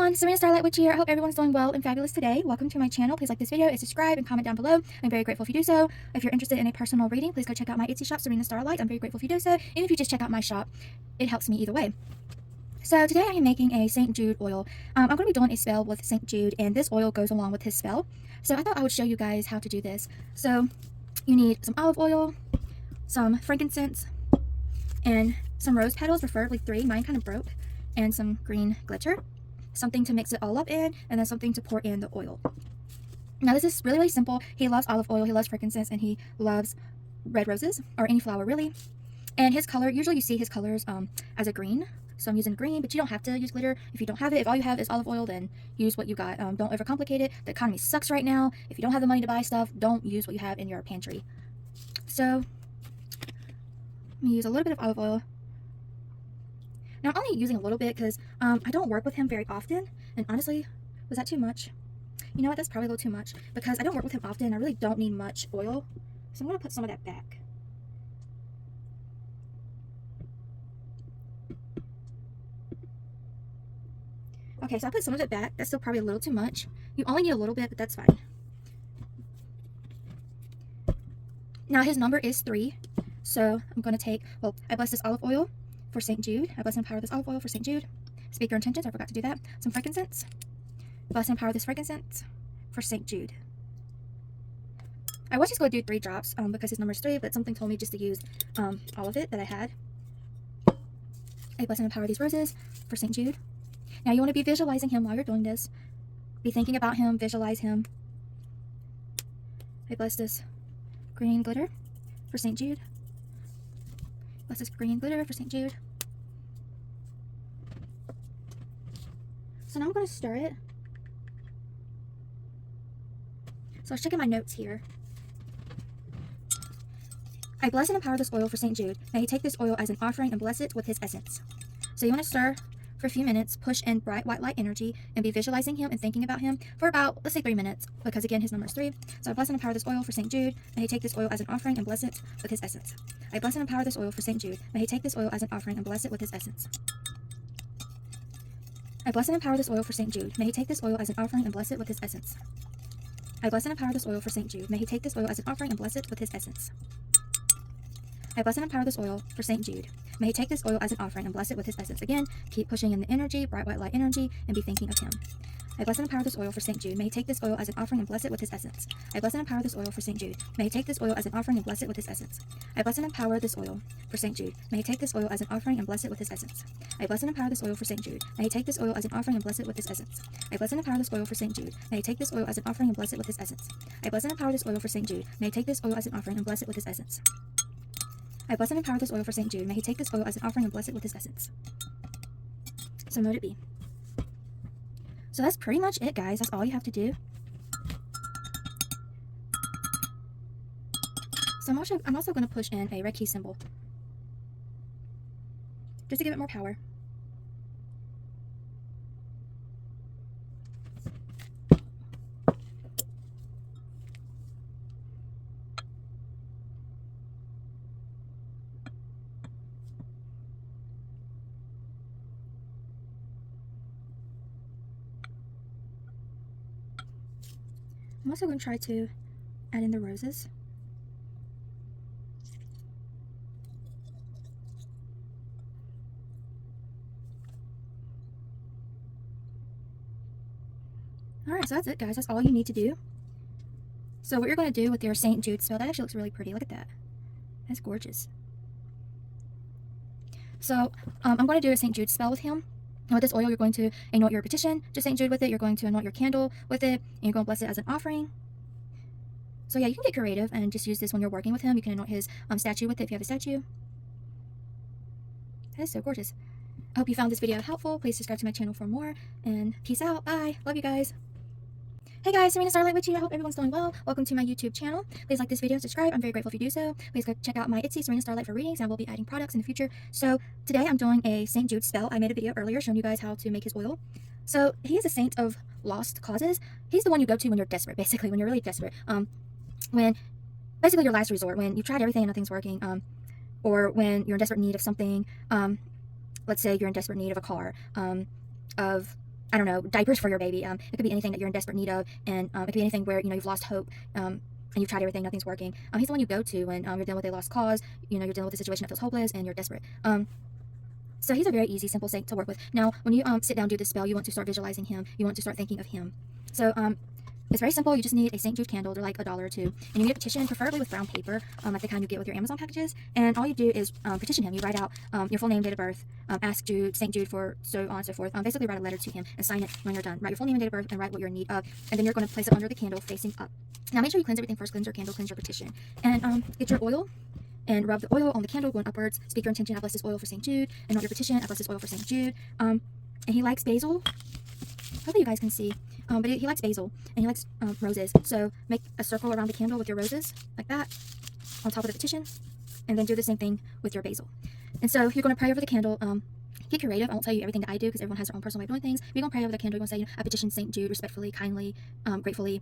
everyone, Serena Starlight Witch here. I hope everyone's doing well and fabulous today. Welcome to my channel. Please like this video and subscribe and comment down below. I'm very grateful if you do so. If you're interested in a personal reading, please go check out my Etsy shop, Serena Starlight. I'm very grateful if you do so. And if you just check out my shop, it helps me either way. So today I am making a St. Jude oil. I'm going to be doing a spell with St. Jude, and this oil goes along with his spell. So I thought I would show you guys how to do this. So you need some olive oil, some frankincense, and some rose petals, preferably 3. Mine kind of broke. And some green glitter. Something to mix it all up in, and then something to pour in the oil. Now this is really simple. He loves olive oil, he loves frankincense, and he loves red roses, or any flower really. And his color, usually you see his colors as a green, so I'm using green, but you don't have to use glitter if you don't have it. If all you have is olive oil, then use what you got. Don't overcomplicate it. The economy sucks right now. If you don't have the money to buy stuff, don't use what you have in your pantry. So I'm gonna use a little bit of olive oil. Now, I'm only using a little bit because I don't work with him very often, and honestly, was that too much? You know what, that's probably a little too much, because I don't work with him often, I really don't need much oil, so I'm going to put some of that back. Okay, so I put some of it back. That's still probably a little too much. You only need a little bit, but that's fine. Now, his number is 3, so I'm going to take, well, I blessed this olive oil for St. Jude. I bless and empower this olive oil for St. Jude. Speak your intentions. I forgot to do that. Some frankincense. Bless and empower this frankincense for St. Jude. I was just going to do 3 drops because his number is 3, but something told me just to use all of it that I had. I bless and empower these roses for St. Jude. Now you want to be visualizing him while you're doing this. Be thinking about him. Visualize him. I bless this green glitter for St. Jude. Bless this green glitter for St. Jude. So now I'm going to stir it. So I was checking my notes here. I bless and empower this oil for St. Jude. May he take this oil as an offering and bless it with his essence. So you want to stir for a few minutes, push in bright white light energy, and be visualizing him and thinking about him for about, let's say 3 minutes, because again, his number is 3. So I bless and empower this oil for St. Jude. May he take this oil as an offering and bless it with his essence. I bless and empower this oil for St. Jude. May he take this oil as an offering and bless it with his essence. I bless and empower this oil for St. Jude. May he take this oil as an offering and bless it with his essence. I bless and empower this oil for St. Jude. May he take this oil as an offering and bless it with his essence. I bless and empower this oil for St. Jude. May he take this oil as an offering and bless it with his essence. Again, keep pushing in the energy, bright white light energy, and be thinking of him. I bless and empower this oil for St. Jude. May he take this oil as an offering and bless it with his essence. I bless and empower this oil for St. Jude. May he take this oil as an offering and bless it with his essence. I bless and empower this oil for St. Jude. May he take this oil as an offering and bless it with his essence. I bless and empower this oil for St. Jude. May he take this oil as an offering and bless it with his essence. I bless and empower this oil for St. Jude. May he take this oil as an offering and bless it with his essence. I bless and empower this oil for St. Jude. May he take this oil as an offering and bless it with his essence. I bless and empower this oil for St. Jude. May he take this oil as an offering and bless it with his essence. So mote it be. So that's pretty much it, guys. That's all you have to do. So I'm also going to push in a red key symbol, just to give it more power. I'm also going to try to add in the roses. Alright, so that's it, guys. That's all you need to do. So what you're going to do with your St. Jude spell, that actually looks really pretty. Look at that. That's gorgeous. So I'm going to do a St. Jude spell with him. And with this oil, you're going to anoint your petition to St. Jude with it. You're going to anoint your candle with it. And you're going to bless it as an offering. So yeah, you can get creative and just use this when you're working with him. You can anoint his statue with it if you have a statue. That is so gorgeous. I hope you found this video helpful. Please subscribe to my channel for more. And peace out. Bye. Love you guys. Hey guys, Serena Starlight Witch here. I hope everyone's doing well. Welcome to my YouTube channel. Please like this video, subscribe. I'm very grateful if you do so. Please go check out my Etsy, Serena Starlight, for readings. I will be adding products in the future. So today I'm doing a St. Jude spell. I made a video earlier showing you guys how to make his oil. So he is a saint of lost causes. He's the one you go to when you're desperate, basically, when you're really desperate. When basically your last resort, when you've tried everything and nothing's working, or when you're in desperate need of something. Let's say you're in desperate need of a car, of I don't know, diapers for your baby. It could be anything that you're in desperate need of, and it could be anything where, you know, you've lost hope, and you've tried everything, nothing's working. He's the one you go to when you're dealing with a lost cause, you know, you're dealing with a situation that feels hopeless and you're desperate. So he's a very easy, simple saint to work with. Now, when you sit down, do this spell, you want to start visualizing him. You want to start thinking of him. So it's very simple. You just need a St. Jude candle. They're like $1 or $2. And you need a petition, preferably with brown paper, like the kind you get with your Amazon packages. And all you do is petition him. You write out your full name, date of birth, ask Jude, St. Jude for so on and so forth. Basically write a letter to him and sign it when you're done. Write your full name and date of birth and write what you're in need of. And then you're going to place it under the candle facing up. Now make sure you cleanse everything first. Cleanse your candle, cleanse your petition. And get your oil and rub the oil on the candle going upwards. Speak your intention. I bless this oil for St. Jude. And write your petition. I bless this oil for St. Jude. And he likes basil. Hopefully you guys can see. But he likes basil and he likes roses. So make a circle around the candle with your roses like that on top of the petition. And then do the same thing with your basil. And so you're going to pray over the candle. Get creative. I won't tell you everything that I do because everyone has their own personal way of doing things. But you're going to pray over the candle. You're going to say, you know, I petition St. Jude respectfully, kindly, gratefully.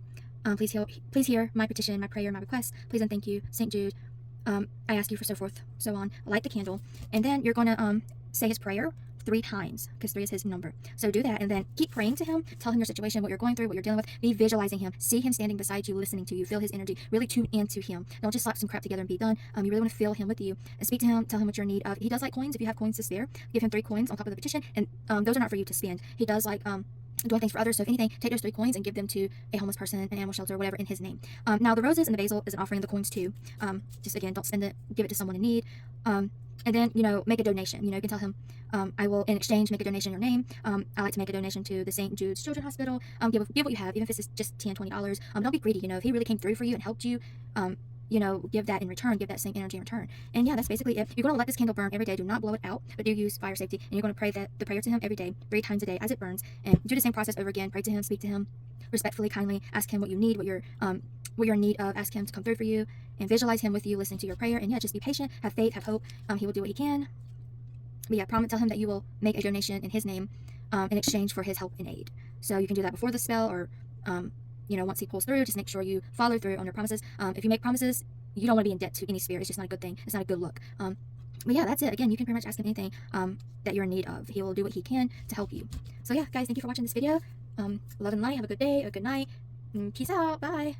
Please hear my petition, my prayer, my request. Please and thank you, St. Jude. I ask you for so forth, so on. Light the candle. And then you're going to say his prayer 3 times because 3 is his number. So do that and then keep praying to him. Tell him your situation, what you're going through, what you're dealing with. Be visualizing him. See him standing beside you, listening to you. Feel his energy. Really tune into him. Don't just slap some crap together and be done. You really want to feel him with you and speak to him. Tell him what you're in need of. He does like coins. If you have coins to spare, give him 3 coins on top of the petition. And those are not for you to spend. He does like doing things for others. So if anything, take those 3 coins and give them to a homeless person, an animal shelter, whatever in his name. Now the roses and the basil is an offering of the coins too. Just again, don't spend it. Give it to someone in need. And then, you know, make a donation. You know, you can tell him, I will, in exchange, make a donation in your name. I like to make a donation to the St. Jude's Children's Hospital. Give what you have, even if it's just $10, $20. Don't be greedy. You know, if he really came through for you and helped you, you know, give that in return, give that same energy in return. And yeah, that's basically it. You're going to let this candle burn every day. Do not blow it out, but do use fire safety. And you're going to pray the prayer to him every day, 3 times a day as it burns. And do the same process over again. Pray to him, speak to him respectfully, kindly. Ask him what you need, what you're in need of. Ask him to come through for you and visualize him with you, listening to your prayer. And yeah, just be patient, have faith, have hope. He will do what he can. But yeah, tell him that you will make a donation in his name in exchange for his help and aid. So you can do that before the spell or, you know, once he pulls through, just make sure you follow through on your promises. If you make promises, you don't want to be in debt to any spirit. It's just not a good thing. It's not a good look. But yeah, that's it. Again, you can pretty much ask him anything that you're in need of. He will do what he can to help you. So yeah, guys, thank you for watching this video. Love and light. Have a good day, a good night. Peace out. Bye.